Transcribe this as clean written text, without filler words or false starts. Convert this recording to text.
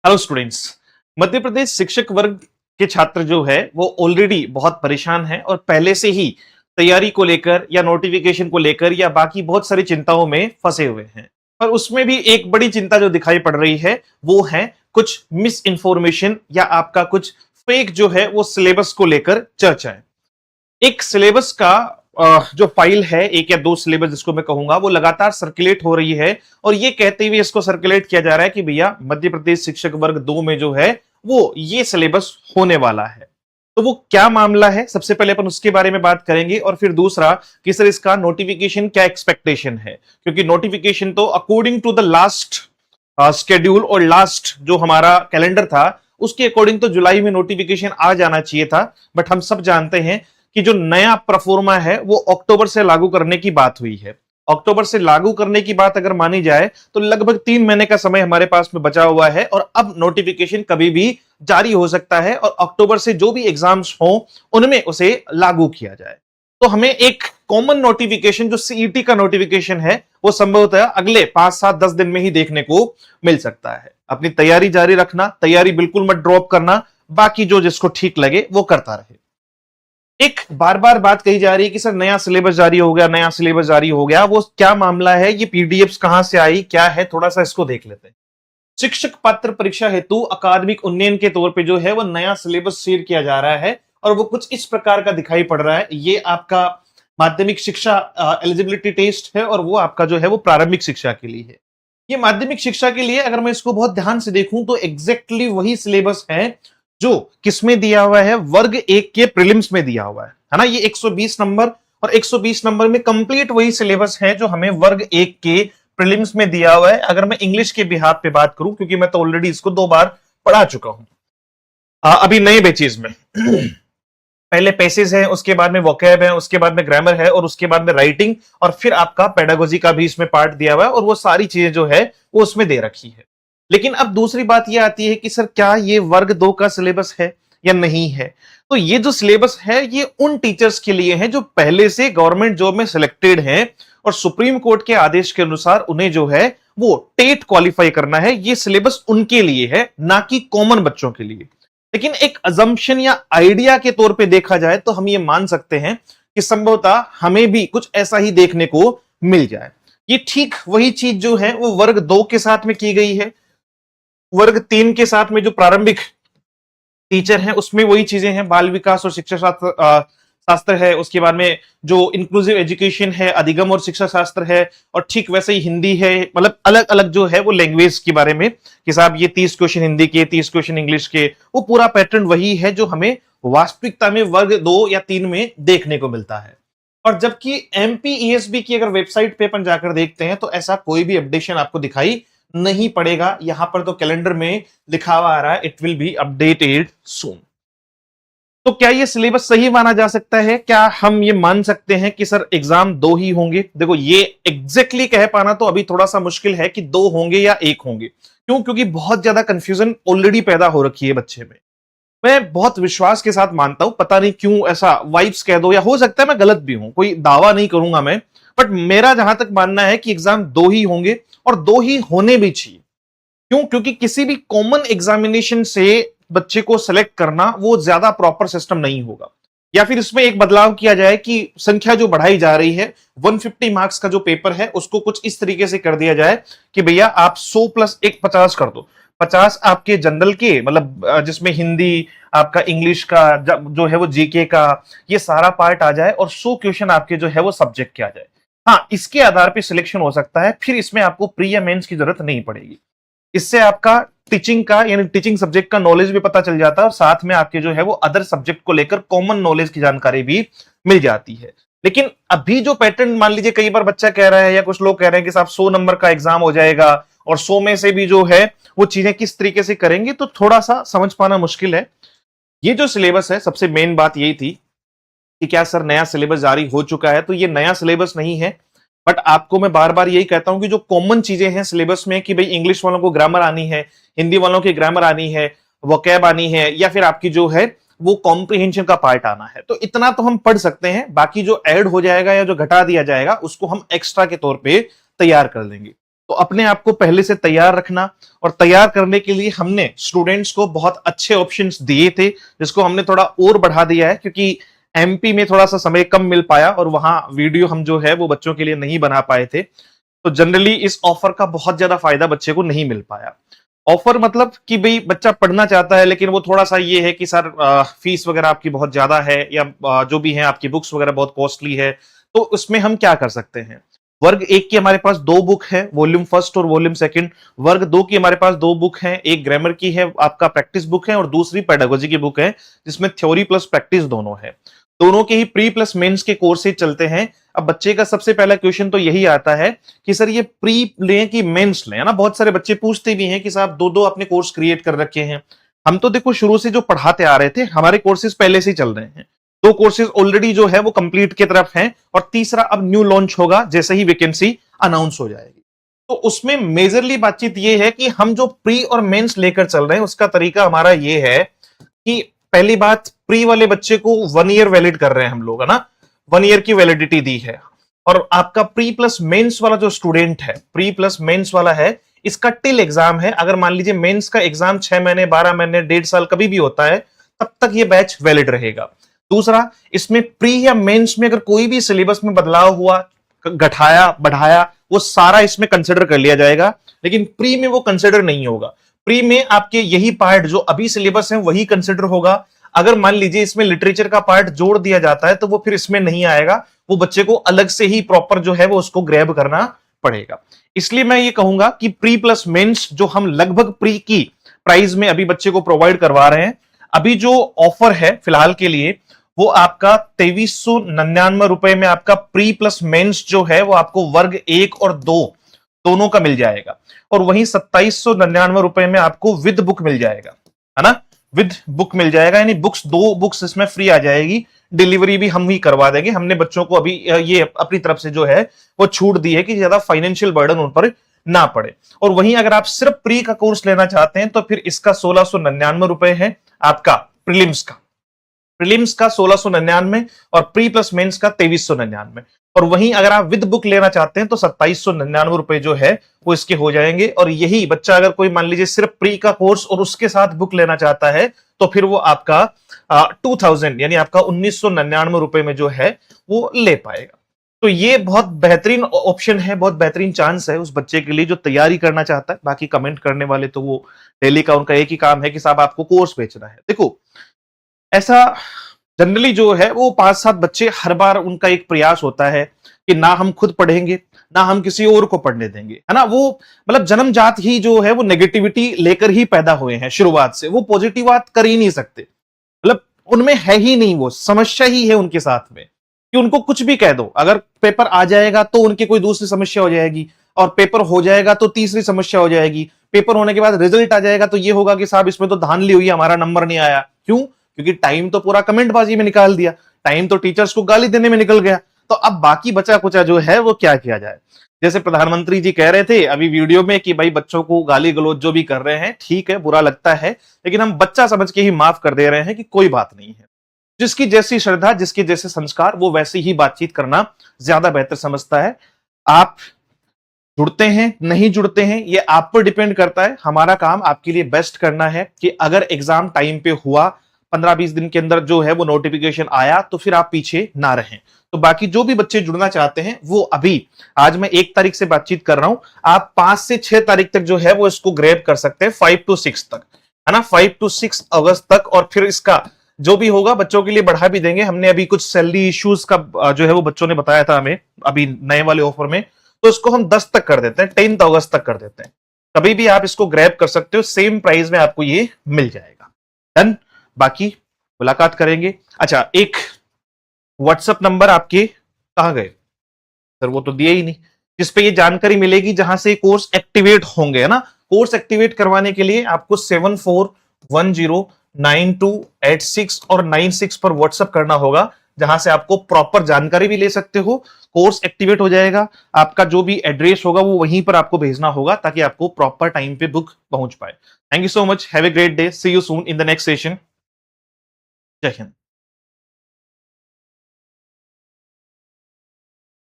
Hello students. Madhya Pradesh शिक्षक वर्ग के छात्र जो है वो ऑलरेडी बहुत परेशान है और पहले से ही तैयारी को लेकर या नोटिफिकेशन को लेकर या बाकी बहुत सारी चिंताओं में फंसे हुए हैं। और उसमें भी एक बड़ी चिंता जो दिखाई पड़ रही है वो है कुछ मिस इन्फॉर्मेशन या आपका कुछ फेक जो है वो सिलेबस को लेकर चर्चा है। एक सिलेबस का जो फाइल है, एक या दो सिलेबस जिसको मैं कहूंगा, वो लगातार सर्कुलेट हो रही है और ये कहते हुए इसको सर्कुलेट किया जा रहा है कि भैया मध्य प्रदेश शिक्षक वर्ग 2 में जो है वो ये सिलेबस होने वाला है। तो वो क्या मामला है, सबसे पहले अपन उसके बारे में बात करेंगे और फिर दूसरा कि सर इसका नोटिफिकेशन क्या एक्सपेक्टेशन है, क्योंकि नोटिफिकेशन तो according to the last schedule और लास्ट जो हमारा कैलेंडर था उसके अकॉर्डिंग तो जुलाई में नोटिफिकेशन आ जाना चाहिए था। बट हम सब जानते हैं कि जो नया प्रोफॉर्मा है वो अक्टूबर से लागू करने की बात हुई है। अक्टूबर से लागू करने की बात अगर मानी जाए तो लगभग 3 महीने का समय हमारे पास में बचा हुआ है और अब नोटिफिकेशन कभी भी जारी हो सकता है और अक्टूबर से जो भी एग्जाम्स हो उनमें उसे लागू किया जाए। तो हमें एक कॉमन नोटिफिकेशन जो सीईटी का नोटिफिकेशन है वो संभवतः अगले 5-7-10 दिन में ही देखने को मिल सकता है। अपनी तैयारी जारी रखना, तैयारी बिल्कुल मत ड्रॉप करना, बाकी जो जिसको ठीक लगे वो करता रहे। एक बार बार बात कही जा रही है कि सर नया सिलेबस जारी हो गया, नया सिलेबस जारी हो गया, वो क्या मामला है, ये पीडीएफ्स कहां से आई, क्या है, थोड़ा सा इसको देख लेते हैं। शिक्षक पात्र परीक्षा हेतु अकादमिक उन्नयन के तौर पे जो है वो नया सिलेबस शेयर किया जा रहा है और वो कुछ इस प्रकार का दिखाई पड़ रहा है। ये आपका माध्यमिक शिक्षा एलिजिबिलिटी टेस्ट है और वो आपका जो है वो प्रारंभिक शिक्षा के लिए है। ये माध्यमिक शिक्षा के लिए अगर मैं इसको बहुत ध्यान से देखूं तो एग्जैक्टली वही सिलेबस है जो किसमें दिया हुआ है, वर्ग 1 के प्रीलिम्स में दिया हुआ है ना। ये 120 नंबर और 120 नंबर में कंप्लीट वही सिलेबस है जो हमें वर्ग 1 के प्रीलिम्स में दिया हुआ है। अगर मैं इंग्लिश के बिहाफ पे बात करूं, क्योंकि मैं तो ऑलरेडी इसको 2 बार पढ़ा चुका हूं अभी नए बैचेज में पहले पैसेज है, उसके बाद में वोकैब है, उसके बाद में ग्रामर है और उसके बाद में राइटिंग और फिर आपका पेडागोजी का भी इसमें पार्ट दिया हुआ है और वो सारी चीजें जो है वो उसमें दे रखी है। लेकिन अब दूसरी बात ये आती है कि सर क्या ये वर्ग 2 का सिलेबस है या नहीं है। तो ये जो सिलेबस है ये उन टीचर्स के लिए है जो पहले से गवर्नमेंट जॉब में सिलेक्टेड हैं और सुप्रीम कोर्ट के आदेश के अनुसार उन्हें जो है वो टेट क्वालिफाई करना है। ये सिलेबस उनके लिए है, ना कि कॉमन बच्चों के लिए। लेकिन एक अजम्पशन या आइडिया के तौर पे देखा जाए तो हम ये मान सकते हैं कि संभवतः हमें भी कुछ ऐसा ही देखने को मिल जाए। ये ठीक वही चीज जो है वो वर्ग 2 के साथ में की गई है, वर्ग 3 के साथ में जो प्रारंभिक टीचर है उसमें वही चीजें हैं, बाल विकास और शिक्षा शास्त्र है, उसके बाद में जो इंक्लूसिव एजुकेशन है, अधिगम और शिक्षा शास्त्र है और ठीक वैसे ही हिंदी है। मतलब अलग अलग जो है वो लैंग्वेज के बारे में कि साहब ये 30 क्वेश्चन हिंदी के, 30 क्वेश्चन इंग्लिश के, वो पूरा पैटर्न वही है जो हमें वास्तविकता में वर्ग 2 या 3 में देखने को मिलता है। और जबकि एमपीईएसबी की अगर वेबसाइट पे अपन जाकर देखते हैं तो ऐसा कोई भी अपडेशन आपको दिखाई नहीं पड़ेगा। यहां पर तो कैलेंडर में लिखा हुआ आ रहा है इट विल बी अपडेटेड सून। तो क्या ये सिलेबस सही माना जा सकता है? क्या हम ये मान सकते हैं कि सर एग्जाम 2 ही होंगे? देखो ये एग्जैक्टली कह पाना तो अभी थोड़ा सा मुश्किल है कि 2 होंगे या 1 होंगे। क्यों? क्योंकि बहुत ज्यादा कंफ्यूजन ऑलरेडी पैदा हो रखी है बच्चे में। मैं बहुत विश्वास के साथ मानता हूं, पता नहीं क्यों ऐसा वाइब्स कह दो या हो सकता है मैं गलत भी हूं, कोई दावा नहीं करूंगा मैं, बट मेरा जहां तक मानना है कि एग्जाम 2 ही होंगे और 2 ही होने भी चाहिए। क्यों? क्योंकि किसी भी कॉमन एग्जामिनेशन से बच्चे को सेलेक्ट करना वो ज्यादा प्रॉपर सिस्टम नहीं होगा। या फिर इसमें एक बदलाव किया जाए कि संख्या जो बढ़ाई जा रही है 150 मार्क्स का जो पेपर है उसको कुछ इस तरीके से कर दिया जाए कि भैया आप 100 + 1 50 कर दो। 50 आपके जनरल के, मतलब जिसमें हिंदी, आपका इंग्लिश का जो है वो जीके का ये सारा पार्ट आ जाए और 100 क्वेश्चन आपके जो है वो सब्जेक्ट के आ जाए। हाँ, इसके आधार पे सिलेक्शन हो सकता है, फिर इसमें आपको प्री या मेंस की जरूरत नहीं पड़ेगी। इससे आपका टीचिंग का यानी टीचिंग सब्जेक्ट का नॉलेज भी पता चल जाता है और साथ में आपके जो है वो अदर सब्जेक्ट को लेकर कॉमन नॉलेज की जानकारी भी मिल जाती है। लेकिन अभी जो पैटर्न, मान लीजिए कई बार बच्चा कह रहा है या कुछ लोग कह रहे हैं कि साहब 100 नंबर का एग्जाम हो जाएगा और 100 में से भी जो है वो चीजें किस तरीके से करेंगे, तो थोड़ा सा समझ पाना मुश्किल है। ये जो सिलेबस है, सबसे मेन बात यही थी कि क्या सर नया सिलेबस जारी हो चुका है? तो ये नया सिलेबस नहीं है, बट आपको मैं बार बार यही कहता हूं कि जो कॉमन चीजें हैं सिलेबस में कि भाई इंग्लिश वालों को ग्रामर आनी है, हिंदी वालों की ग्रामर आनी है, वोकैब आनी है, या फिर आपकी जो है वो कॉम्प्रिहेंशन का पार्ट आना है, तो इतना तो हम पढ़ सकते हैं। बाकी जो ऐड हो जाएगा या जो घटा दिया जाएगा उसको हम एक्स्ट्रा के तौर पे तैयार कर लेंगे। तो तो अपने आप को पहले से तैयार रखना, और तैयार करने के लिए हमने स्टूडेंट्स को बहुत अच्छे ऑप्शंस दिए थे, जिसको हमने थोड़ा और बढ़ा दिया है, क्योंकि एमपी में थोड़ा सा समय कम मिल पाया और वहां वीडियो हम जो है वो बच्चों के लिए नहीं बना पाए थे। तो जनरली इस ऑफर का बहुत ज्यादा फायदा बच्चे को नहीं मिल पाया। ऑफर मतलब कि भाई बच्चा पढ़ना चाहता है, लेकिन वो थोड़ा सा ये है कि सर फीस वगैरह आपकी बहुत ज्यादा है, या जो भी है आपकी बुक्स वगैरह बहुत कॉस्टली है, तो उसमें हम क्या कर सकते हैं। वर्ग एक की हमारे पास 2 बुक है, वॉल्यूम फर्स्ट और वॉल्यूम सेकंड। वर्ग 2 की हमारे पास 2 बुक है, एक ग्रामर की है आपका प्रैक्टिस बुक है, और दूसरी पेडागोजी की बुक है, जिसमें थ्योरी प्लस प्रैक्टिस दोनों है। दोनों के ही प्री प्लस मेंस के कोर्सेज चलते हैं। अब बच्चे का सबसे पहला क्वेश्चन तो यही आता है कि सर ये प्री लें कि मेंस लें, है ना। बहुत सारे बच्चे पूछते भी हैं कि साहब दो दो अपने कोर्स क्रिएट कर रखे हैं। हम तो देखो शुरू से जो पढ़ाते आ रहे थे, हमारे कोर्सेज पहले से ही चल रहे हैं। 2 कोर्सेज ऑलरेडी जो है वो कंप्लीट की तरफ हैं, और तीसरा अब न्यू लॉन्च होगा जैसे ही वैकेंसी अनाउंस हो जाएगी। तो उसमें मेजरली बातचीत ये है कि हम जो प्री और मेंस लेकर चल रहे हैं उसका तरीका हमारा ये है कि पहली बात, प्री वाले बच्चे को 1 ईयर वैलिड कर रहे हैं हम लोग, है ना। 1 ईयर की वैलिडिटी दी है। और आपका प्री प्लस मेंस वाला जो स्टूडेंट है, प्री प्लस मेंस वाला है, इसका टिल एग्जाम है। अगर मान लीजिए मेंस का एग्जाम 6 महीने, 12 महीने, 1.5 साल कभी भी होता है, तब तक ये बैच वैलिड रहेगा। दूसरा, इसमें प्री या मेंस में अगर कोई भी सिलेबस में बदलाव हुआ, घटाया बढ़ाया, वो सारा इसमें कंसिडर कर लिया जाएगा। लेकिन प्री में वो कंसिडर नहीं होगा। प्री में आपके यही पार्ट जो अभी सिलेबस है वही कंसिडर होगा। अगर मान लीजिए इसमें लिटरेचर का पार्ट जोड़ दिया जाता है तो वो फिर इसमें नहीं आएगा, वो बच्चे को अलग से ही प्रॉपर जो है वो उसको ग्रैब करना पड़ेगा। इसलिए मैं ये कहूंगा कि प्री प्लस मेंस जो हम लगभग प्री की प्राइस में अभी बच्चे को प्रोवाइड करवा रहे हैं, अभी जो ऑफर है फिलहाल के लिए वो आपका 2399 रुपए में आपका प्री प्लस मेंस जो है वो आपको वर्ग 1 और 2 दोनों का मिल जाएगा। और वहीं 2799 रुपए में आपको विद बुक मिल जाएगा, है ना। विद बुक मिल जाएगा, यानी बुक्स 2 बुक्स इसमें फ्री आ जाएगी। डिलीवरी भी हम ही करवा देंगे। हमने बच्चों को अभी ये अपनी तरफ से जो है वो छूट दी है कि ज्यादा फाइनेंशियल बर्डन उन पर ना पड़े। और वहीं अगर आप सिर्फ प्री का कोर्स लेना चाहते हैं तो फिर इसका 1699 रुपए है आपका प्रीलिम्स का। प्रीलिम्स का 1699 और प्री प्लस मेंस का 2399। और वहीं अगर आप विद बुक लेना चाहते हैं तो 2799 रुपए जो है वो इसके हो जाएंगे। और यही बच्चा अगर कोई मान लीजिए सिर्फ प्री का कोर्स और उसके साथ बुक लेना चाहता है तो फिर वो आपका 2000 यानी आपका 1999 रुपए में जो है वो ले पाएगा। तो ये बहुत बेहतरीन ऑप्शन है, बहुत बेहतरीन चांस है उस बच्चे के लिए जो तैयारी करना चाहता है। बाकी कमेंट करने वाले तो वो डेली का उनका एक ही काम है कि साहब आपको कोर्स बेचना है। देखो ऐसा जनरली जो है वो 5-7 बच्चे हर बार उनका एक प्रयास होता है कि ना हम खुद पढ़ेंगे ना हम किसी और को पढ़ने देंगे, है ना। वो मतलब जन्मजात ही जो है वो नेगेटिविटी लेकर ही पैदा हुए हैं शुरुआत से। वो पॉजिटिव बात कर ही नहीं सकते, मतलब उनमें है ही नहीं, वो समस्या ही है उनके साथ में कि उनको कुछ भी कह दो, अगर पेपर आ जाएगा तो उनकी कोई दूसरी समस्या हो जाएगी, और पेपर हो जाएगा तो तीसरी समस्या हो जाएगी, पेपर होने के बाद रिजल्ट आ जाएगा तो ये होगा कि साहब इसमें तो धांधली हुई, हमारा नंबर नहीं आया। क्यों? क्योंकि टाइम तो पूरा कमेंटबाजी में निकाल दिया, टाइम तो टीचर्स को गाली देने में निकल गया। तो अब बाकी बचा कुचा जो है वो क्या किया जाए। जैसे प्रधानमंत्री जी कह रहे थे अभी वीडियो में कि भाई बच्चों को गाली गलौज जो भी कर रहे हैं ठीक है, बुरा लगता है, लेकिन हम बच्चा समझ के ही माफ कर दे रहे हैं कि कोई बात नहीं है। जिसकी जैसी श्रद्धा, जिसके जैसे संस्कार, वो वैसे ही बातचीत करना ज्यादा बेहतर समझता है। आप जुड़ते हैं नहीं जुड़ते हैं ये आप पर डिपेंड करता है। हमारा काम आपके लिए बेस्ट करना है कि अगर एग्जाम टाइम पे हुआ, 15-20 दिन के अंदर जो है वो नोटिफिकेशन आया, तो फिर आप पीछे ना रहें। तो बाकी जो भी बच्चे जुड़ना चाहते हैं वो अभी, आज मैं 1 तारीख से बातचीत कर रहा हूं, आप 5 से 6 तारीख तक जो है वो इसको ग्रैब कर सकते हैं, 5 to 6 तक, है ना, 5 to 6 अगस्त तक। और फिर इसका जो भी होगा बच्चों के लिए बढ़ा भी देंगे। हमने अभी कुछ सैलरी इश्यूज का जो है वो बच्चों ने बताया था हमें अभी नए वाले ऑफर में, तो इसको हम 10 तक कर देते हैं, 10 अगस्त तक कर देते हैं। कभी भी आप इसको ग्रैब कर सकते हो, सेम प्राइस में आपको ये मिल जाएगा। डन। बाकी मुलाकात करेंगे। अच्छा, एक व्हाट्सएप नंबर आपके कहां गए सर? वो तो दिए ही नहीं, जिसपे ये जानकारी मिलेगी जहां से कोर्स एक्टिवेट होंगे, है ना। कोर्स एक्टिवेट करवाने के लिए आपको 74109286 और 96 पर व्हाट्सएप करना होगा, जहां से आपको प्रॉपर जानकारी भी ले सकते हो। कोर्स एक्टिवेट हो जाएगा, आपका जो भी एड्रेस होगा वो वहीं पर आपको भेजना होगा ताकि आपको प्रॉपर टाइम पे बुक पहुंच पाए। Thank you so much, have a great day, see you soon in the next session. जय हिंद।